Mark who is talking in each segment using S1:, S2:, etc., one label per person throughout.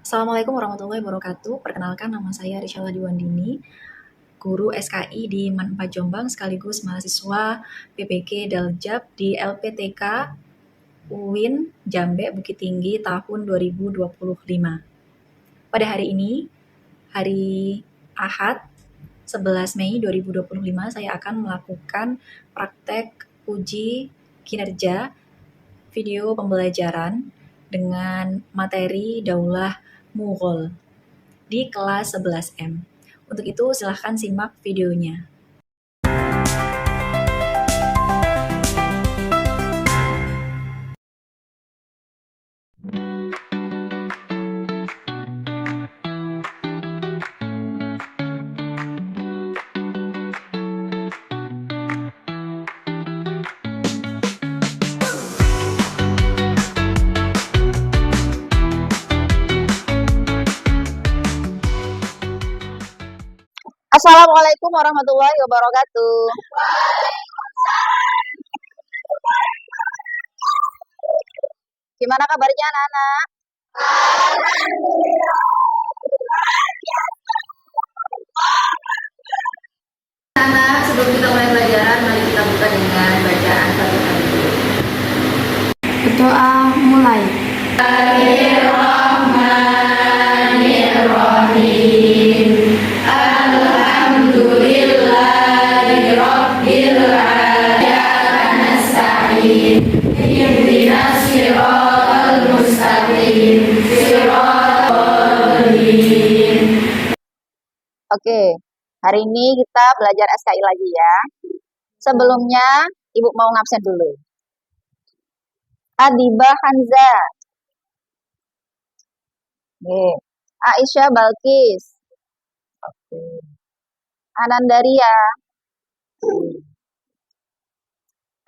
S1: Assalamualaikum warahmatullahi wabarakatuh. Perkenalkan, nama saya Risyala Diwandini, guru SKI di MAN 4 Jombang sekaligus mahasiswa PPG Daljab di LPTK UIN Jambe Bukit Tinggi tahun 2025. Pada hari ini, hari Ahad 11 Mei 2025, saya akan melakukan praktek uji kinerja video pembelajaran dengan materi Daulah Mughal di kelas 11M. Untuk itu silahkan simak videonya.
S2: Assalamualaikum warahmatullahi wabarakatuh. Gimana kabarnya anak-anak?
S3: Anak, sebelum kita mulai pelajaran, mari kita buka dengan bacaan Fatihah dulu. Berdoa mulai. Bismillahirrahmanirrahim. Alhamdulillahirabbil alamin. Nasta'in. Ihdinas siratal mustaqim. Siratal ladzina.
S2: Oke, hari ini kita belajar SKI lagi ya. Sebelumnya, Ibu mau ngabsen dulu. Adiba Hanza. Oke. Aisyah Balkis. Oke. Anandaria.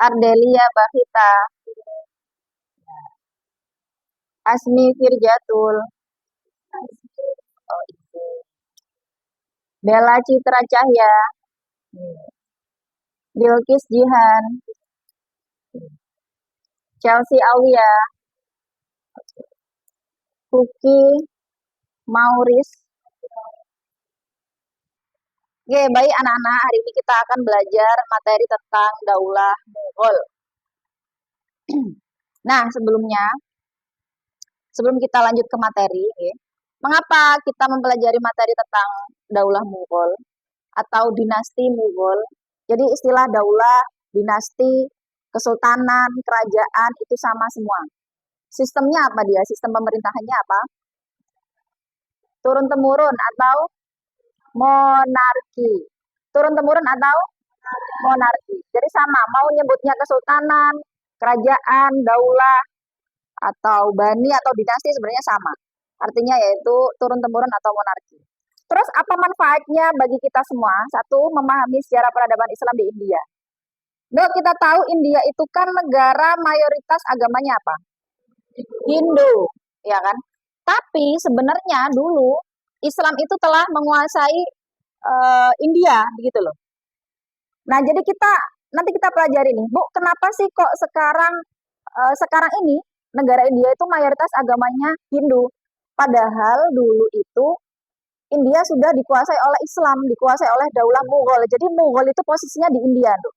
S2: Ardelia Bahita. Asmi Firjatul. Oh, itu. Bella Citra Cahya. Bilkis Jihan. Chelsea Aulia. Kuki Mauris. Oke, baik anak-anak, hari ini kita akan belajar materi tentang Daulah Mughal. Nah, sebelum kita lanjut ke materi, mengapa kita mempelajari materi tentang Daulah Mughal atau dinasti Mughal? Jadi istilah daulah, dinasti, kesultanan, kerajaan itu sama semua. Sistemnya apa dia? Sistem pemerintahannya apa? Turun-temurun atau monarki. Turun-temurun atau monarki. Jadi sama, mau nyebutnya kesultanan, kerajaan, daulah, atau bani atau dinasti sebenarnya sama. Artinya yaitu turun-temurun atau monarki. Terus apa manfaatnya bagi kita semua? Satu, memahami sejarah peradaban Islam di India. Dok, kita tahu India itu kan negara mayoritas agamanya apa? Hindu, ya kan? Tapi sebenarnya dulu Islam itu telah menguasai India, begitu loh. Nah, jadi nanti kita pelajari nih, Bu, kenapa sih kok sekarang ini negara India itu mayoritas agamanya Hindu? Padahal dulu itu India sudah dikuasai oleh Islam, dikuasai oleh Daulah Mughal. Jadi Mughal itu posisinya di India, tuh.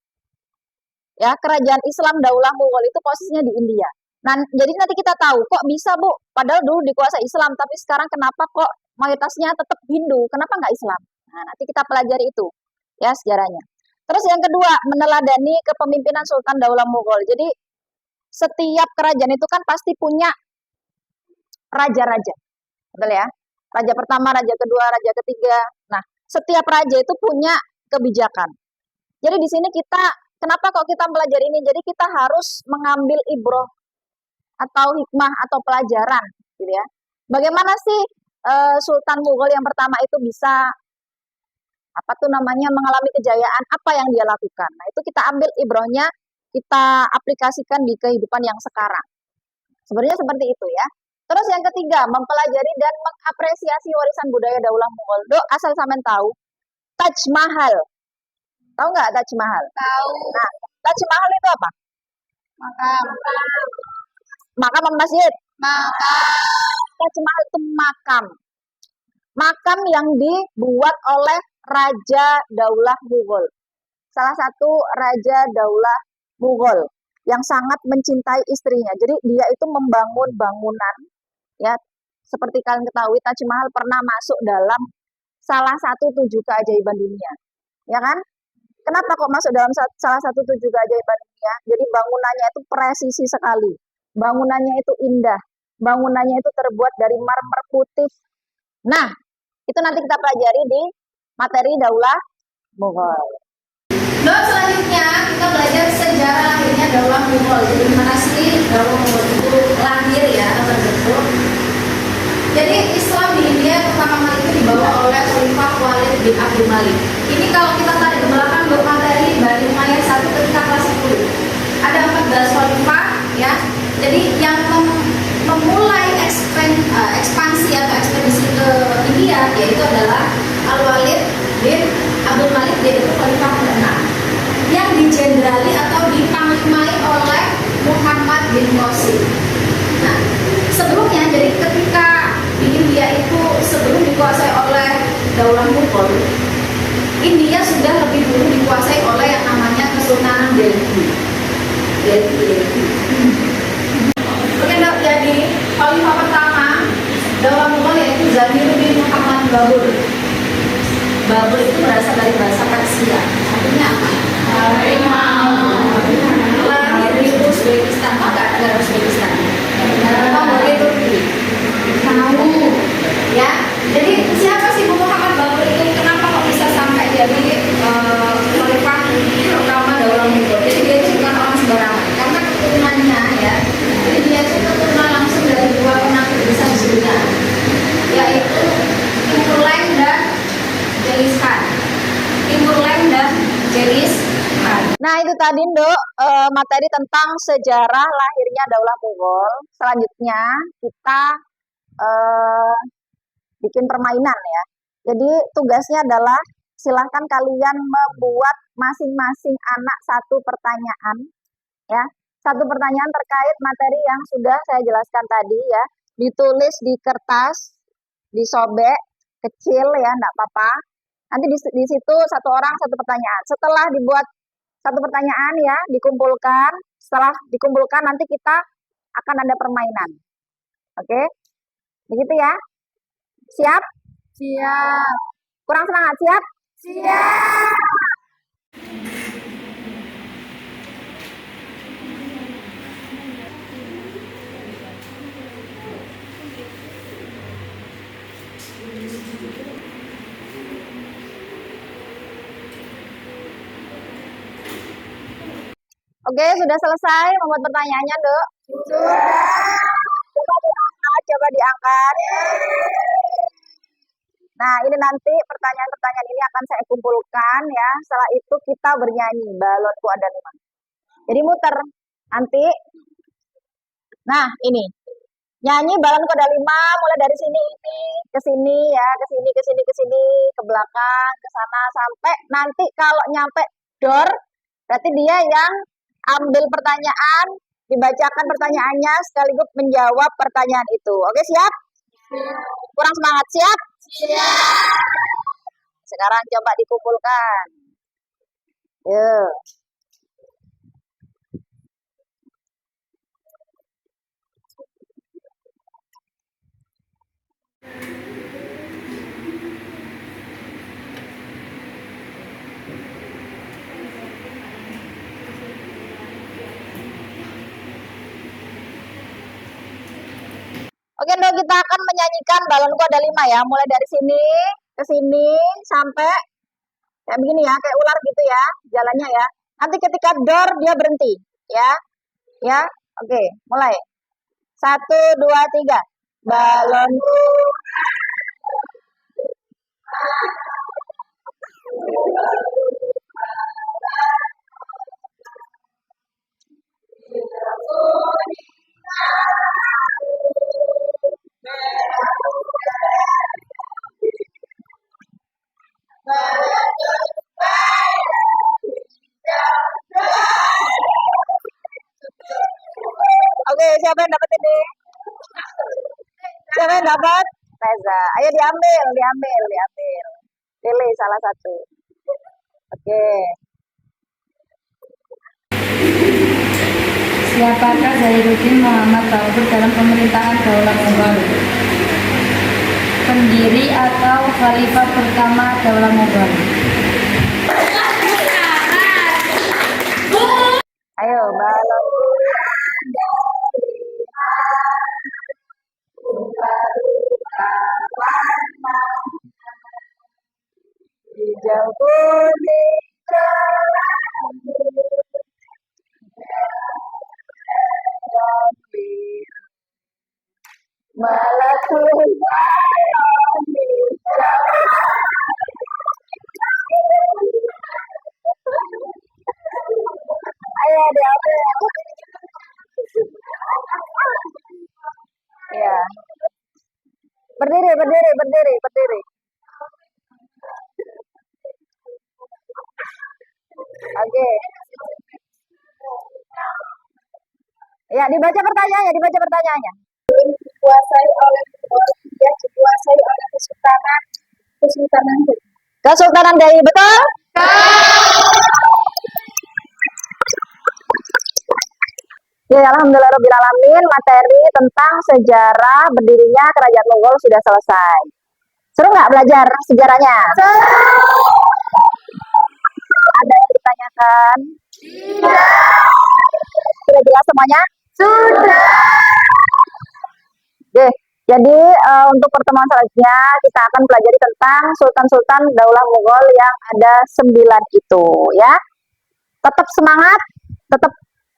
S2: Ya, kerajaan Islam Daulah Mughal itu posisinya di India. Nah, jadi nanti kita tahu kok bisa, Bu, padahal dulu dikuasai Islam, tapi sekarang kenapa kok mayoritasnya tetap Hindu? Kenapa nggak Islam? Nah, nanti kita pelajari itu, ya, sejarahnya. Terus yang kedua, meneladani kepemimpinan Sultan Daulah Mughal. Jadi setiap kerajaan itu kan pasti punya raja-raja, betul ya? Raja pertama, raja kedua, raja ketiga. Nah, setiap raja itu punya kebijakan. Jadi di sini kenapa kok kita belajar ini? Jadi kita harus mengambil ibroh atau hikmah atau pelajaran, gitu ya. Bagaimana sih Sultan Mughal yang pertama itu bisa mengalami kejayaan? Apa yang dia lakukan? Nah, itu kita ambil ibrohnya, kita aplikasikan di kehidupan yang sekarang. Sebenarnya seperti itu ya. Terus yang ketiga, mempelajari dan mengapresiasi warisan budaya Daulah Mughal. Dok, asal sampean tahu, Taj Mahal. Tahu nggak Taj Mahal?
S3: Tahu.
S2: Nah, Taj Mahal itu apa?
S3: Makam.
S2: Makam apa masjid?
S3: Makam.
S2: Taj Mahal itu makam. Makam yang dibuat oleh Raja Daulah Mughal. Salah satu Raja Daulah Mughal yang sangat mencintai istrinya. Jadi dia itu membangun bangunan, ya. Seperti kalian ketahui, Taj Mahal pernah masuk dalam salah satu 7 keajaiban dunia, ya kan? Kenapa kok masuk dalam salah satu 7 keajaiban dunia? Jadi bangunannya itu presisi sekali, bangunannya itu indah, bangunannya itu terbuat dari marmer putih. Nah, itu nanti kita pelajari di materi Daulah Mughal.
S3: Lalu selanjutnya kita belajar sejarah lahirnya Daulah Mughal. Jadi gimana sih Daulah Mughal itu lahir ya, terbentuk. Jadi Islam di India pertama kali itu dibawa oleh Khalifah Walid bin Abdul Malik. Ini kalau kita tarik ke belakang materi Bani Umayyah 1 ketika kelas 10. Ada 14 khalifah ya. Jadi yang memulai ekspansi atau ekspedisi ke India yaitu adalah Al-Walid bin Abdul Malik, dia itu khalifah ke-6 yang dijenderali atau dipanglimai oleh Muhammad bin Qasim. Nah, sebelumnya jadi ketika di India itu sebelum dikuasai oleh Daulah Mughal, India sudah lebih dulu dikuasai oleh yang namanya Kesultanan Delhi. Oke, jadi khalifah pertama Daulah Mughal yaitu Zahir-ud-Din Muhammad Babur. Babur itu berasal dari bahasa Persia. Artinya apa? Lahir di Uzbekistan. Oh, enggak ada Uzbekistan. Oh, dari Turki. Tahu. Ya. Jadi siapa sih Muhammad Babur itu? Kenapa kok bisa sampai jadi khalifah pertama Daulah Mughal? Jadi dia itu bukan orang sembarangan. Karena keturunannya ya. Jadi dia itu keturunan langsung dari 2 penakluk besar di dunia, yaitu Timur Leng dan Genghis Khan. Timur Leng dan Genghis Khan.
S2: Nah, itu tadi Nduk, materi tentang sejarah lahirnya Daulah Mughal. Selanjutnya kita bikin permainan ya. Jadi tugasnya adalah silahkan kalian membuat masing-masing anak satu pertanyaan ya. Satu pertanyaan terkait materi yang sudah saya jelaskan tadi ya. Ditulis di kertas, disobek kecil ya, enggak apa-apa. Nanti di situ satu orang satu pertanyaan. Setelah dibuat satu pertanyaan ya, dikumpulkan. Setelah dikumpulkan nanti kita akan ada permainan. Oke? Begitu ya? Siap? Siap. Kurang semangat, siap? Siap. Oke, sudah selesai membuat pertanyaannya, Dok? Sudah. Coba diangkat. Nah, ini nanti pertanyaan-pertanyaan ini akan saya kumpulkan ya. Setelah itu kita bernyanyi, balonku ada 5. Jadi muter. Nanti, nah ini. Nyanyi balonku ada 5, mulai dari sini ini, ke sini ya, ke sini, ke sini, ke sini, ke belakang, ke sana, sampai nanti kalau nyampe door, berarti dia yang ambil pertanyaan, dibacakan pertanyaannya, sekaligus menjawab pertanyaan itu. Oke, siap? Kurang semangat, siap? Siap. Sekarang coba dikumpulkan. Yuk. Oke, Dok, kita akan menyanyikan balonku ada 5 ya. Mulai dari sini ke sini sampai kayak begini ya, kayak ular gitu ya, jalannya ya. Nanti ketika door dia berhenti, ya. Ya. Oke, mulai. 1 2 3. Balonku. Oke, siapa yang dapat ini? Siapa yang dapat? Reza. Ayo diambil. Pilih salah satu. Oke.
S4: Siapakah Zainuddin Muhammad Tauhid dalam pemerintahan Daulah Mughal? Pendiri atau khalifah pertama Daulah Mughal?
S2: Ayo balon. Hijau kuning melakukan ayo diambil. Ya. Berdiri. Oke. Ya, dibaca pertanyaannya. Dikuasai oleh dia dikuasai oleh Kesultanan Delhi, betul? Ya, alhamdulillahirobbilalamin, materi tentang sejarah berdirinya Kerajaan Mughal sudah selesai. Seru nggak belajar sejarahnya? Ada yang ditanyakan? Sudah jelas semuanya? Sudah. Oke, jadi untuk pertemuan selanjutnya kita akan pelajari tentang sultan-sultan Daulah Mughal yang ada 9 itu, ya. Tetap semangat, tetap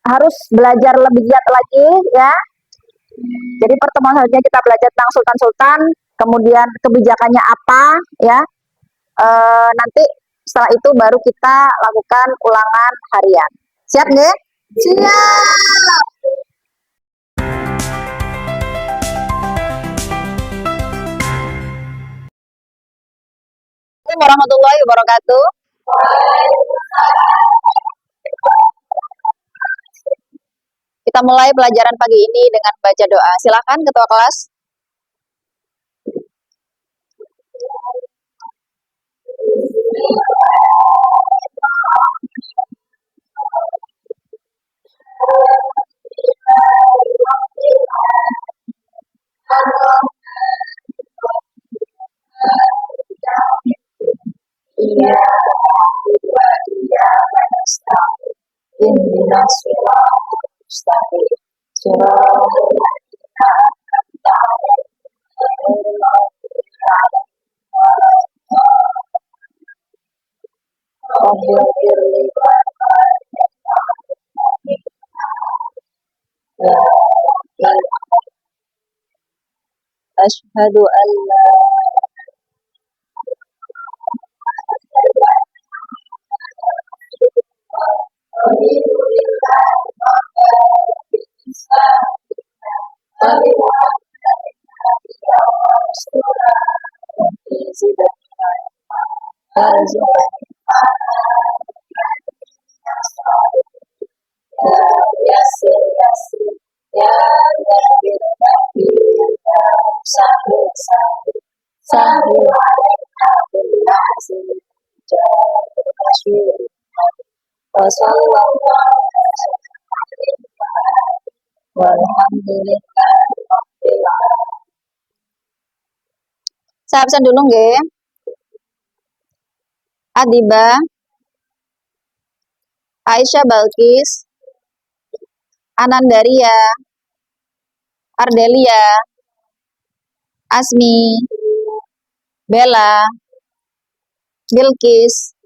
S2: harus belajar lebih giat lagi, ya. Jadi pertemuan selanjutnya kita belajar tentang sultan-sultan, kemudian kebijakannya apa, ya. Nanti setelah itu baru kita lakukan ulangan harian. Siap nggak? Siap. Assalamualaikum warahmatullahi wabarakatuh. Kita mulai pelajaran pagi ini dengan baca doa. Silakan ketua kelas. Iya, ihdinas siratal mustaqim. Asyhadu an la Saya absen dulu nggih. Adiba, Aisyah Balkis, Anandaria, Ardelia, Asmi, Bella, Bilkis,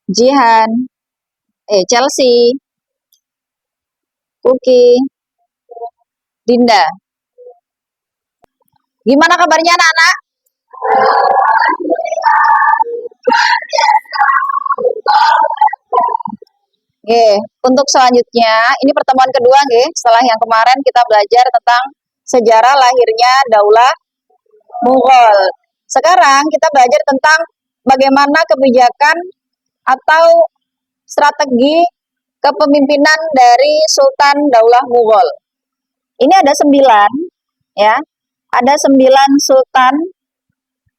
S2: Jihan, Chelsea, Kuki, Dinda. Gimana kabarnya anak-anak? Oke, untuk selanjutnya, ini pertemuan kedua nggih, setelah yang kemarin kita belajar tentang sejarah lahirnya Daulah Mughal. Sekarang kita belajar tentang bagaimana kebijakan atau strategi kepemimpinan dari Sultan Daulah Mughal. Ini ada 9, ya. ada 9 sultan,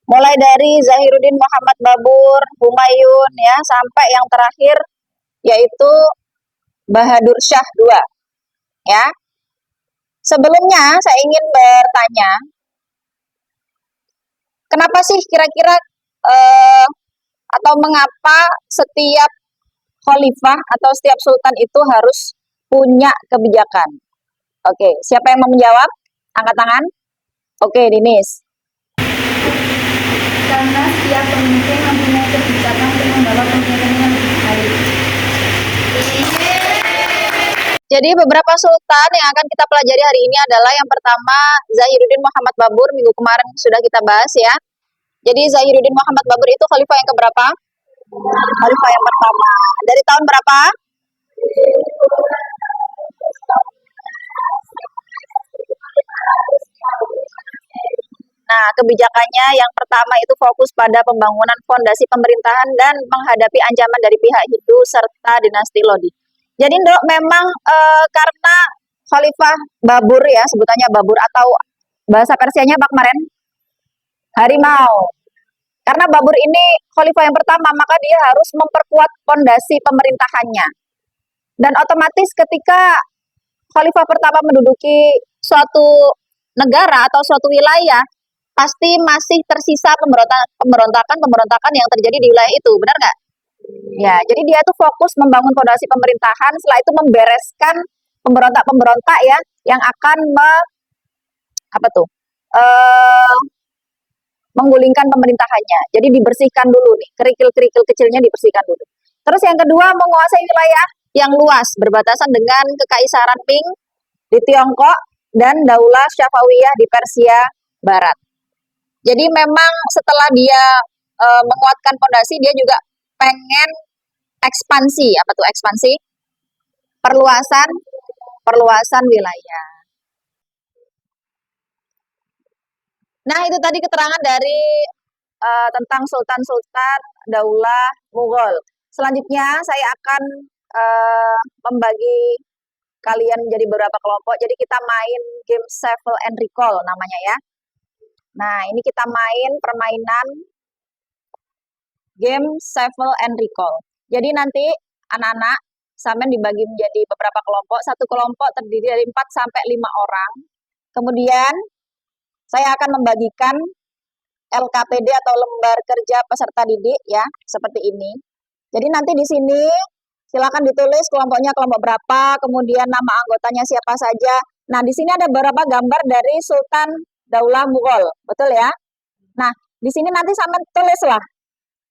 S2: mulai dari Zahiruddin Muhammad Babur, Humayun ya, sampai yang terakhir yaitu Bahadur Shah II ya. Sebelumnya saya ingin bertanya, kenapa sih kira-kira atau mengapa setiap khalifah atau setiap sultan itu harus punya kebijakan? Oke, siapa yang mau menjawab? Angkat tangan. Oke, Dinis.
S4: Karena setiap pemimpin mempunyai kebijakan untuk membawa pemerintahan yang lebih baik.
S2: Jadi beberapa sultan yang akan kita pelajari hari ini adalah yang pertama Zahiruddin Muhammad Babur, minggu kemarin sudah kita bahas ya. Jadi Zahiruddin Muhammad Babur itu khalifah yang keberapa? Khalifah yang pertama. Dari tahun berapa? Nah, kebijakannya yang pertama itu fokus pada pembangunan fondasi pemerintahan dan menghadapi ancaman dari pihak Hindu serta dinasti Lodi. Jadi, Ndok, memang karena Khalifah Babur ya, sebutannya Babur atau bahasa Persianya apa kemarin? Harimau. Karena Babur ini Khalifah yang pertama, maka dia harus memperkuat fondasi pemerintahannya. Dan otomatis ketika Khalifah pertama menduduki suatu negara atau suatu wilayah, pasti masih tersisa pemberontakan yang terjadi di wilayah itu, benar nggak? Ya, jadi dia tuh fokus membangun fondasi pemerintahan, setelah itu membereskan pemberontak-pemberontak ya, yang akan menggulingkan pemerintahannya. Jadi dibersihkan dulu nih, kerikil-kerikil kecilnya dibersihkan dulu. Terus yang kedua, menguasai wilayah yang luas, berbatasan dengan Kekaisaran Ming di Tiongkok dan Daulah Syafawiyah di Persia Barat. Jadi memang setelah dia menguatkan fondasi, dia juga pengen ekspansi. Apa tuh ekspansi? Perluasan wilayah. Nah, itu tadi keterangan dari tentang sultan-sultan Daulah Mughal. Selanjutnya saya akan membagi kalian menjadi beberapa kelompok. Jadi kita main game Shuffle and Recall namanya ya. Nah, ini kita main permainan game Shuffle and Recall. Jadi nanti anak-anak sampean dibagi menjadi beberapa kelompok. Satu kelompok terdiri dari 4 sampai 5 orang. Kemudian saya akan membagikan LKPD atau lembar kerja peserta didik ya, seperti ini. Jadi nanti di sini silakan ditulis kelompoknya kelompok berapa, kemudian nama anggotanya siapa saja. Nah, di sini ada beberapa gambar dari Sultan Daulah Mughal, betul ya? Nah, di sini nanti sampai tulislah.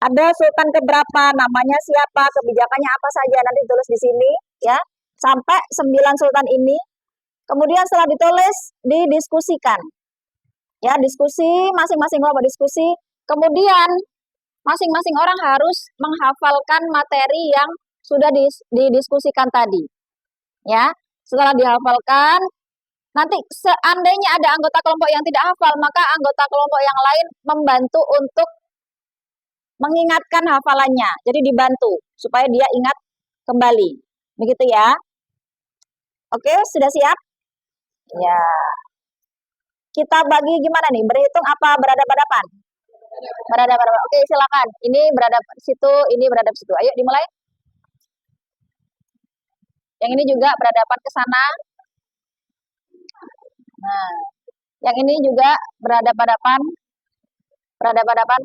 S2: Ada sultan keberapa, namanya siapa, kebijakannya apa saja, nanti tulis di sini ya. Sampai 9 sultan ini. Kemudian setelah ditulis, didiskusikan. Ya, diskusi, masing-masing kelompok diskusi. Kemudian masing-masing orang harus menghafalkan materi yang sudah didiskusikan tadi. Ya, setelah dihafalkan, nanti seandainya ada anggota kelompok yang tidak hafal, maka anggota kelompok yang lain membantu untuk mengingatkan hafalannya. Jadi dibantu supaya dia ingat kembali. Begitu ya. Oke, sudah siap? Ya. Kita bagi gimana nih? Berhitung apa berhadapan-hadapan? Berhadapan-hadapan. Oke, silakan. Ini berhadap situ, ini berhadap situ. Ayo dimulai. Yang ini juga berhadapan ke sana. Nah, yang ini juga berhadapan-hadapan. Berhadapan-hadapan.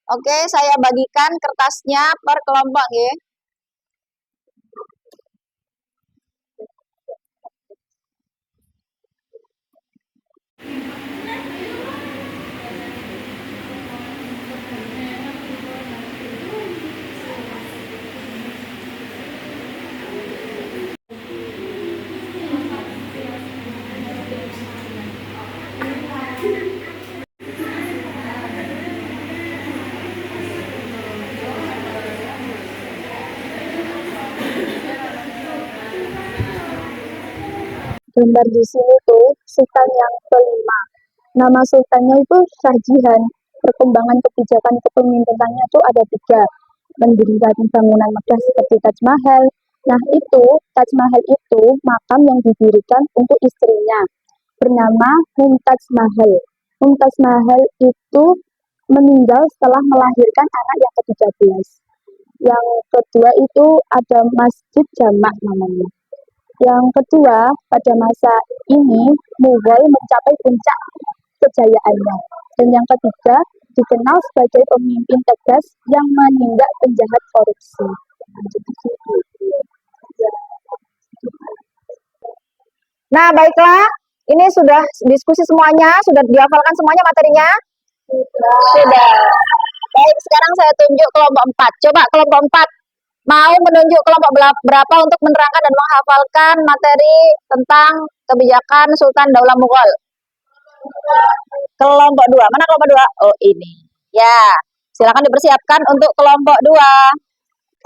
S2: Oke, saya bagikan kertasnya per kelompok ya.
S5: Gambar di sini tuh sultan yang kelima. Nama sultannya itu Shah Jahan. Perkembangan kebijakan kepemimpinannya tuh ada 3. Mendirikan bangunan megah seperti Taj Mahal, Nah, itu Taj Mahal itu makam yang didirikan untuk istrinya, bernama Mumtaz Mahal. Mumtaz Mahal itu meninggal setelah melahirkan anak yang ke-13. Yang kedua itu ada Masjid Jamak namanya. Yang kedua, pada masa ini Mughal mencapai puncak kejayaannya. Dan yang ketiga, dikenal sebagai pemimpin tegas yang menindak penjahat korupsi.
S2: Nah, baiklah. Ini sudah diskusi semuanya, sudah dihafalkan semuanya materinya? Sudah. Baik, sekarang saya tunjuk kelompok 4. Coba kelompok 4 mau menunjuk kelompok berapa untuk menerangkan dan menghafalkan materi tentang kebijakan Sultan Daulah Mughal? Kelompok 2. Mana kelompok 2? Oh, ini. Ya, silakan dipersiapkan untuk kelompok 2.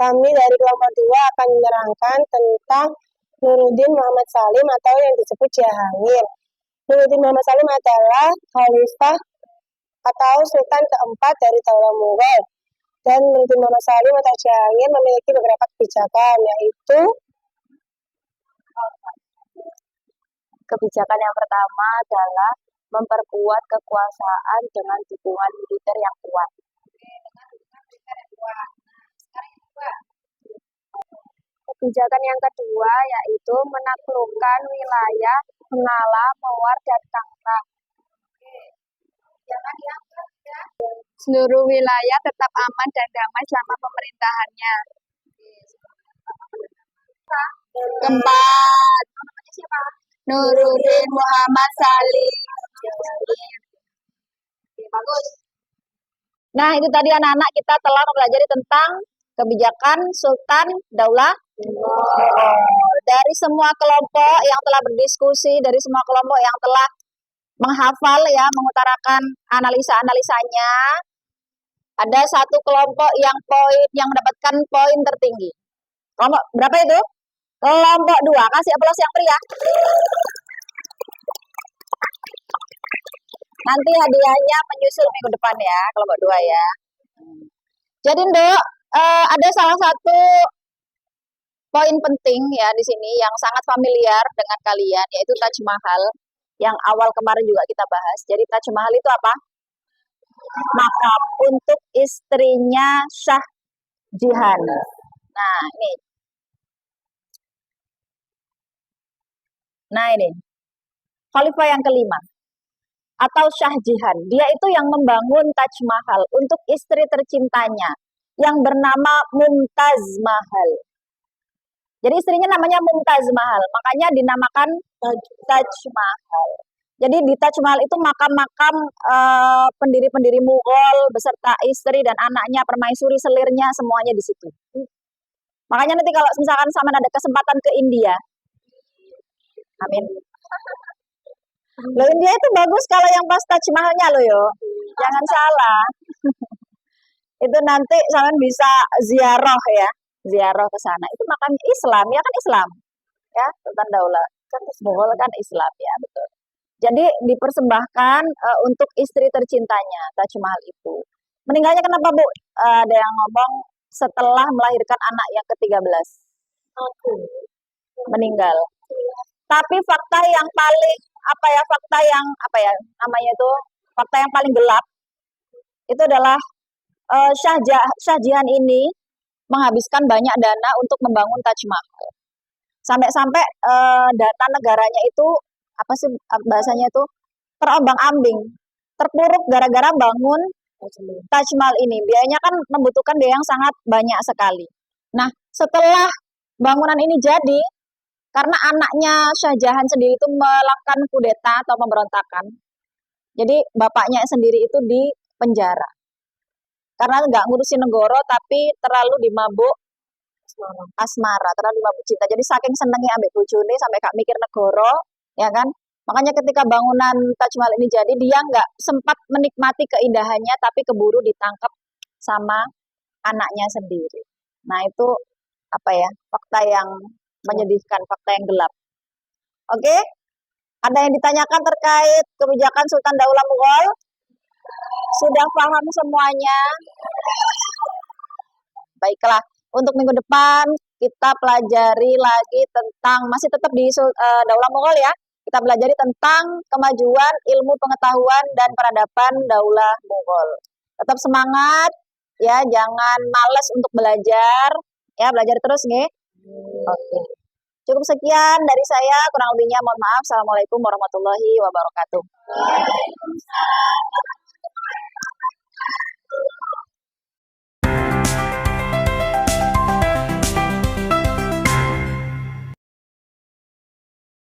S6: Kami dari kelompok 2 akan menerangkan tentang Nuruddin Muhammad Salim atau yang disebut Jahangir. Nuruddin Muhammad Salim adalah khalifah atau sultan keempat dari Daulah Mughal. Dan Nuruddin Muhammad Salim atau Jahangir memiliki beberapa kebijakan, yaitu
S2: Kebijakan yang pertama adalah memperkuat kekuasaan dengan dukungan militer yang kuat. Kebijakan yang kedua yaitu menaklukkan wilayah Bengala, Mewar, dan Tangerang. Seluruh wilayah tetap aman dan damai selama pemerintahannya. Keempat, Nuruddin Muhammad Salim. Bagus. Nah, itu tadi anak-anak kita telah mempelajari tentang kebijakan Sultan Daulah Mughal. Dari semua kelompok yang telah berdiskusi, dari semua kelompok yang telah menghafal ya, mengutarakan analisa-analisanya, ada satu kelompok yang mendapatkan poin tertinggi. Kelompok berapa itu? Kelompok 2. Kasih aplaus yang meriah. Nanti hadiahnya menyusul minggu depan ya, kelompok 2 ya. Jadi, Nduk, ada salah satu poin penting ya di sini yang sangat familiar dengan kalian, yaitu Taj Mahal, yang awal kemarin juga kita bahas. Jadi Taj Mahal itu apa? Makam untuk istrinya Shah Jahan. Nah, ini. Nah, ini. Khalifah yang kelima atau Shah Jahan. Dia itu yang membangun Taj Mahal untuk istri tercintanya yang bernama Mumtaz Mahal. Jadi istrinya namanya Mumtaz Mahal, makanya dinamakan Taj Mahal. Jadi di Taj Mahal itu makam-makam pendiri-pendiri Mughal beserta istri dan anaknya, permaisuri, selirnya, semuanya di situ. Makanya nanti kalau misalkan sama ada kesempatan ke India, amin. Loh, India itu bagus kalau yang pas Taj Mahalnya loh yo. Jangan salah. Itu nanti kalian bisa ziarah ya. Ziarah ke sana. Itu makam Islam, ya kan Islam. Ya, Sultan Daulah. Kan Mughal kan Islam ya, betul. Jadi dipersembahkan untuk istri tercintanya, Taj Mahal itu. Meninggalnya kenapa, Bu? Ada yang ngomong setelah melahirkan anak yang ke-13. Meninggal. Tapi fakta yang paling fakta yang paling gelap itu adalah Shah Jahan ini menghabiskan banyak dana untuk membangun Taj Mahal. Sampai-sampai dana negaranya itu apa sih bahasanya itu terombang-ambing, terpuruk gara-gara bangun Taj Mahal ini. Biayanya kan membutuhkan biaya yang sangat banyak sekali. Nah, setelah bangunan ini jadi, karena anaknya Shah Jahan sendiri itu melakukan kudeta atau pemberontakan, jadi bapaknya sendiri itu di penjara karena nggak ngurusin negara tapi terlalu dimabuk asmara, terlalu dimabuk cinta. Jadi saking senengnya ambil bojone sampai gak mikir negara, ya kan? Makanya ketika bangunan Taj Mahal ini jadi, dia nggak sempat menikmati keindahannya, tapi keburu ditangkap sama anaknya sendiri. Nah, itu fakta yang menyedihkan, fakta yang gelap. Oke? Ada yang ditanyakan terkait kebijakan Sultan Daulah Mughal? Sudah paham semuanya? Baiklah, untuk minggu depan kita pelajari lagi tentang, masih tetap di Daulah Mughal ya. Kita pelajari tentang kemajuan ilmu pengetahuan dan peradaban Daulah Mughal. Tetap semangat ya, jangan males untuk belajar ya, belajar terus nih. Oke. Cukup sekian dari saya, kurang lebihnya mohon maaf. Assalamualaikum warahmatullahi wabarakatuh.